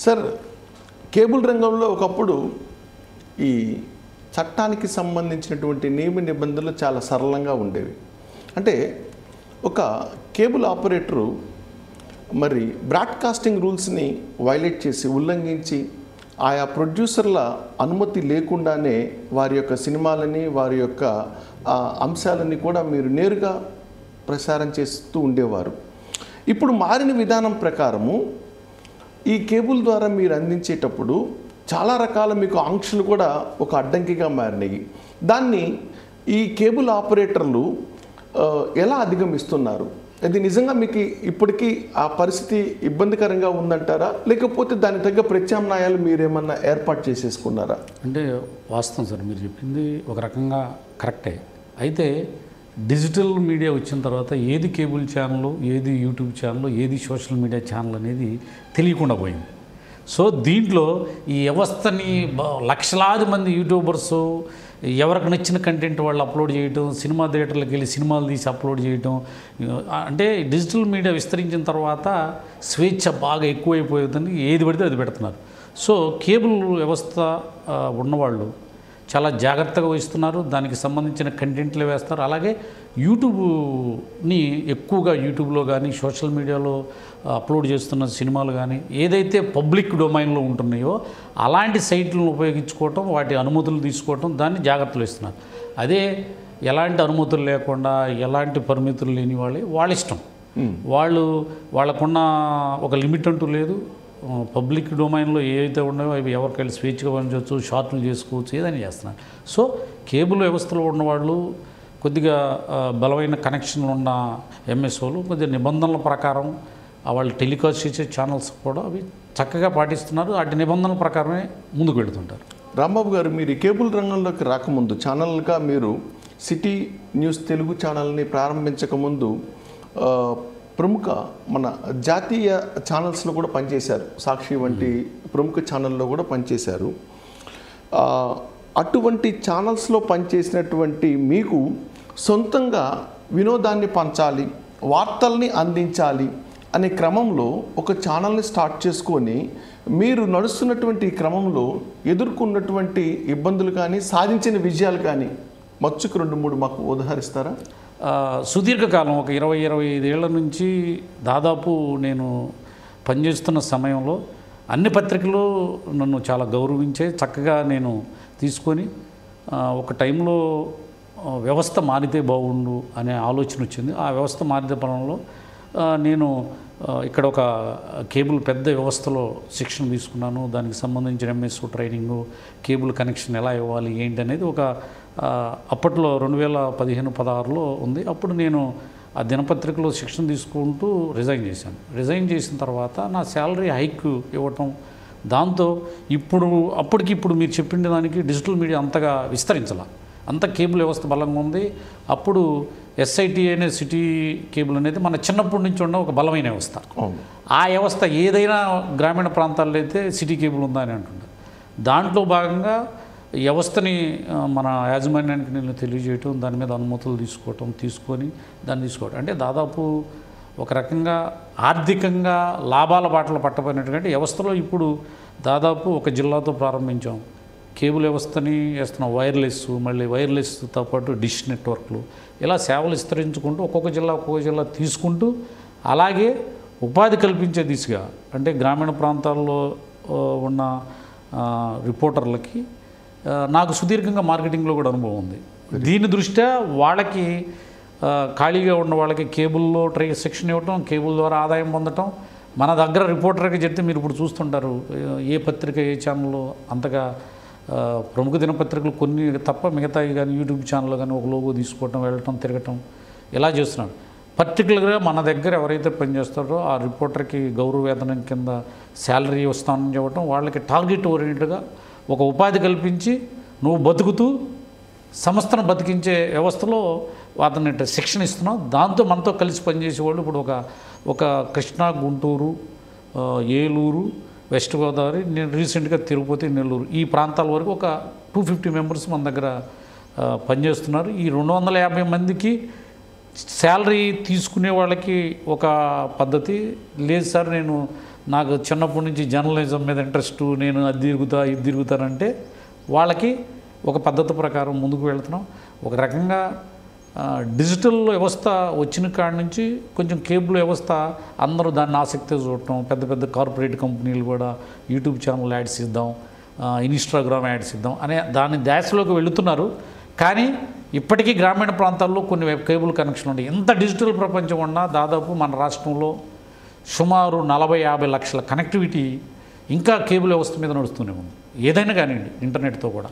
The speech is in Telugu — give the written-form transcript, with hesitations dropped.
సార్, కేబుల్ రంగంలో ఒకప్పుడు ఈ చట్టానికి సంబంధించినటువంటి నియమ నిబంధనలు చాలా సరళంగా ఉండేవి. అంటే ఒక కేబుల్ ఆపరేటరు మరి బ్రాడ్కాస్టింగ్ రూల్స్ని వైలేట్ చేసి ఉల్లంఘించి ఆయా ప్రొడ్యూసర్ల అనుమతి లేకుండానే వారి యొక్క సినిమాలని వారి యొక్క అంశాలని కూడా మీరు నేరుగా ప్రసారం చేస్తూ ఉండేవారు. ఇప్పుడు మారిన విధానం ప్రకారము ఈ కేబుల్ ద్వారా మీరు అందించేటప్పుడు చాలా రకాల మీకు ఆంక్షలు కూడా ఒక అడ్డంకిగా మారినాయి. దాన్ని ఈ కేబుల్ ఆపరేటర్లు ఎలా అధిగమిస్తున్నారు? అది నిజంగా మీకు ఇప్పటికీ ఆ పరిస్థితి ఇబ్బందికరంగా ఉందంటారా, లేకపోతే దానికి తగ్గ ప్రత్యామ్నాయాలు మీరేమన్నా ఏర్పాటు చేసేసుకున్నారా? అంటే వాస్తవం సార్, మీరు చెప్పింది ఒక రకంగా కరెక్టే. అయితే డిజిటల్ మీడియా వచ్చిన తర్వాత ఏది కేబుల్ ఛానల్, ఏది యూట్యూబ్ ఛానల్, ఏది సోషల్ మీడియా ఛానల్ అనేది తెలియకుండా పోయింది. సో దీంట్లో ఈ వ్యవస్థని లక్షలాది మంది యూట్యూబర్సు ఎవరికి నచ్చిన కంటెంట్ వాళ్ళు అప్లోడ్ చేయటం, సినిమా థియేటర్లకు వెళ్ళి సినిమాలు తీసి అప్లోడ్ చేయటం, అంటే డిజిటల్ మీడియా విస్తరించిన తర్వాత స్వేచ్ఛ బాగా ఎక్కువైపోయిందని ఏది పడితే అది పెడుతున్నారు. సో కేబుల్ వ్యవస్థ ఉన్నవాళ్ళు చాలా జాగ్రత్తగా వహిస్తున్నారు. దానికి సంబంధించిన కంటెంట్లు వేస్తారు. అలాగే యూట్యూబ్ని ఎక్కువగా యూట్యూబ్లో కానీ సోషల్ మీడియాలో అప్లోడ్ చేస్తున్న సినిమాలు కానీ ఏదైతే పబ్లిక్ డొమైన్లో ఉంటున్నాయో అలాంటి సైట్లను ఉపయోగించుకోవటం, వాటి అనుమతులు తీసుకోవటం, దాన్ని జాగ్రత్తలు ఇస్తున్నారు. అదే ఎలాంటి అనుమతులు లేకుండా ఎలాంటి పరిమితులు లేని వాళ్ళ ఇష్టం. వాళ్ళకున్న ఒక లిమిట్ అంటూ లేదు. పబ్లిక్ డొమైన్లో ఏవైతే ఉన్నాయో అవి ఎవరికైనా స్వేచ్ఛగా పంచవచ్చు, షార్ట్లు చేసుకోవచ్చు, ఏదైనా చేస్తున్నారు. సో కేబుల్ వ్యవస్థలో ఉన్నవాళ్ళు కొద్దిగా బలమైన కనెక్షన్లు ఉన్న ఎంఎస్ఓలు కొద్దిగా నిబంధనల ప్రకారం వాళ్ళు టెలికాస్ట్ చేసే ఛానల్స్ కూడా అవి చక్కగా పాటిస్తున్నారు. వాటి నిబంధనల ప్రకారమే ముందుకు వెళుతుంటారు. రాంబాబు గారు, మీరు కేబుల్ రంగంలోకి రాకముందు ఛానల్గా మీరు సిటీ న్యూస్ తెలుగు ఛానల్ని ప్రారంభించకముందు ప్రముఖ మన జాతీయ ఛానల్స్లో కూడా పనిచేశారు. సాక్షి వంటి ప్రముఖ ఛానల్లో కూడా పనిచేశారు. అటువంటి ఛానల్స్లో పనిచేసినటువంటి మీకు సొంతంగా వినోదాన్ని పంచాలి, వార్తల్ని అందించాలి అనే క్రమంలో ఒక ఛానల్ని స్టార్ట్ చేసుకొని మీరు నడుస్తున్నటువంటి క్రమంలో ఎదుర్కొన్నటువంటి ఇబ్బందులు కానీ సాధించిన విజయాలు కానీ మచ్చుకు 2-3 మాకు ఉదాహరిస్తారా? సుదీర్ఘకాలం ఒక 20-25 ఏళ్ల నుంచి దాదాపు నేను పనిచేస్తున్న సమయంలో అన్ని పత్రికలు నన్ను చాలా గౌరవించే చక్కగా నేను తీసుకొని ఒక టైంలో వ్యవస్థ మారితే బాగుండు అనే ఆలోచన వచ్చింది. ఆ వ్యవస్థ మారితే పరంలో నేను ఇక్కడ ఒక కేబుల్ పెద్ద వ్యవస్థలో శిక్షణ తీసుకున్నాను. దానికి సంబంధించిన ఎంఎస్ఓ ట్రైనింగు, కేబుల్ కనెక్షన్ ఎలా ఇవ్వాలి ఏంటి అనేది ఒక అప్పట్లో 2015-16లో ఉంది. అప్పుడు నేను ఆ దినపత్రికలో శిక్షణ తీసుకుంటూ రిజైన్ చేశాను. రిజైన్ చేసిన తర్వాత నా శాలరీ హైక్ ఇవ్వటం, దాంతో అప్పటికిప్పుడు మీరు చెప్పిన దానికి డిజిటల్ మీడియా అంతగా విస్తరించాల, అంత కేబుల్ వ్యవస్థ బలంగా ఉంది. అప్పుడు ఎస్ఐటి అనే సిటీ కేబుల్ అనేది మన చిన్నప్పటి నుంచి ఉన్న ఒక బలమైన వ్యవస్థ. ఆ వ్యవస్థ ఏదైనా గ్రామీణ ప్రాంతాల్లో అయితే సిటీ కేబుల్ ఉందా అని అంటుండే. దాంట్లో భాగంగా వ్యవస్థని మన యాజమాన్యానికి నేను తెలియజేయటం, దాని మీద అనుమతులు తీసుకొని దాన్ని తీసుకోవడం, అంటే దాదాపు ఒక రకంగా ఆర్థికంగా లాభాల బాటలు పట్టబడినటువంటి వ్యవస్థలో ఇప్పుడు దాదాపు ఒక జిల్లాతో ప్రారంభించాం. కేబుల్ వ్యవస్థని వేస్తున్నాం, మళ్ళీ వైర్లెస్తో పాటు డిష్ నెట్వర్క్లు, ఇలా సేవలు విస్తరించుకుంటూ ఒక్కొక్క జిల్లా తీసుకుంటూ, అలాగే ఉపాధి కల్పించే దిశగా అంటే గ్రామీణ ప్రాంతాల్లో ఉన్న రిపోర్టర్లకి నాకు సుదీర్ఘంగా మార్కెటింగ్లో కూడా అనుభవం ఉంది. దీని దృష్ట్యా వాళ్ళకి ఖాళీగా ఉన్న వాళ్ళకి కేబుల్లో శిక్షణ ఇవ్వటం, కేబుల్ ద్వారా ఆదాయం పొందటం. మన దగ్గర రిపోర్టర్కి చెప్తే మీరు ఇప్పుడు చూస్తుంటారు, ఏ పత్రిక ఏ ఛానల్లో అంతగా ప్రముఖ దినపత్రికలు కొన్ని తప్ప మిగతాయి కానీ యూట్యూబ్ ఛానల్లో కానీ ఒక లోగో తీసుకోవటం, వెళ్ళటం, తిరగటం ఇలా చేస్తున్నాడు. పర్టికులర్గా మన దగ్గర ఎవరైతే పనిచేస్తారో ఆ రిపోర్టర్కి గౌరవ వేతనం కింద శాలరీ వస్తానని చెప్పడం, వాళ్ళకి టార్గెట్ ఓరియంటెడ్గా ఒక ఉపాధి కల్పించి నువ్వు బతుకుతూ సంస్థను బతికించే వ్యవస్థలో అతన్ని శిక్షణ ఇస్తున్నావు. దాంతో మనతో కలిసి పనిచేసేవాళ్ళు ఇప్పుడు ఒక కృష్ణా, గుంటూరు, ఏలూరు, వెస్ట్ గోదావరి, నేను రీసెంట్గా తిరుపతి, నెల్లూరు ఈ ప్రాంతాల వరకు ఒక 250 మెంబర్స్ మన దగ్గర పనిచేస్తున్నారు. ఈ 250 మందికి శాలరీ తీసుకునే వాళ్ళకి ఒక పద్ధతి లేదు సార్, నేను నాకు చిన్నప్పటి నుంచి జర్నలిజం మీద ఇంట్రెస్ట్, నేను అది తిరుగుతా ఇది తిరుగుతానంటే వాళ్ళకి ఒక పద్ధతి ప్రకారం ముందుకు వెళ్తున్నాం. ఒక రకంగా డిజిటల్ వ్యవస్థ వచ్చిన కాడి నుంచి కొంచెం కేబుల్ వ్యవస్థ అందరూ దాన్ని ఆసక్తిగా చూడటం, పెద్ద పెద్ద కార్పొరేట్ కంపెనీలు కూడా యూట్యూబ్ ఛానల్ యాడ్స్ ఇద్దాం, ఇన్స్టాగ్రామ్ యాడ్స్ ఇద్దాం అనే దాని దాశలోకి వెళుతున్నారు. కానీ ఇప్పటికీ గ్రామీణ ప్రాంతాల్లో కొన్ని కేబుల్ కనెక్షన్లు ఉంటాయి. ఎంత డిజిటల్ ప్రపంచం ఉన్నా దాదాపు మన రాష్ట్రంలో సుమారు 40-50 లక్షల కనెక్టివిటీ ఇంకా కేబుల్ వ్యవస్థ మీద నడుస్తూనే ఉంది. ఏదైనా కానివ్వండి, ఇంటర్నెట్తో కూడా.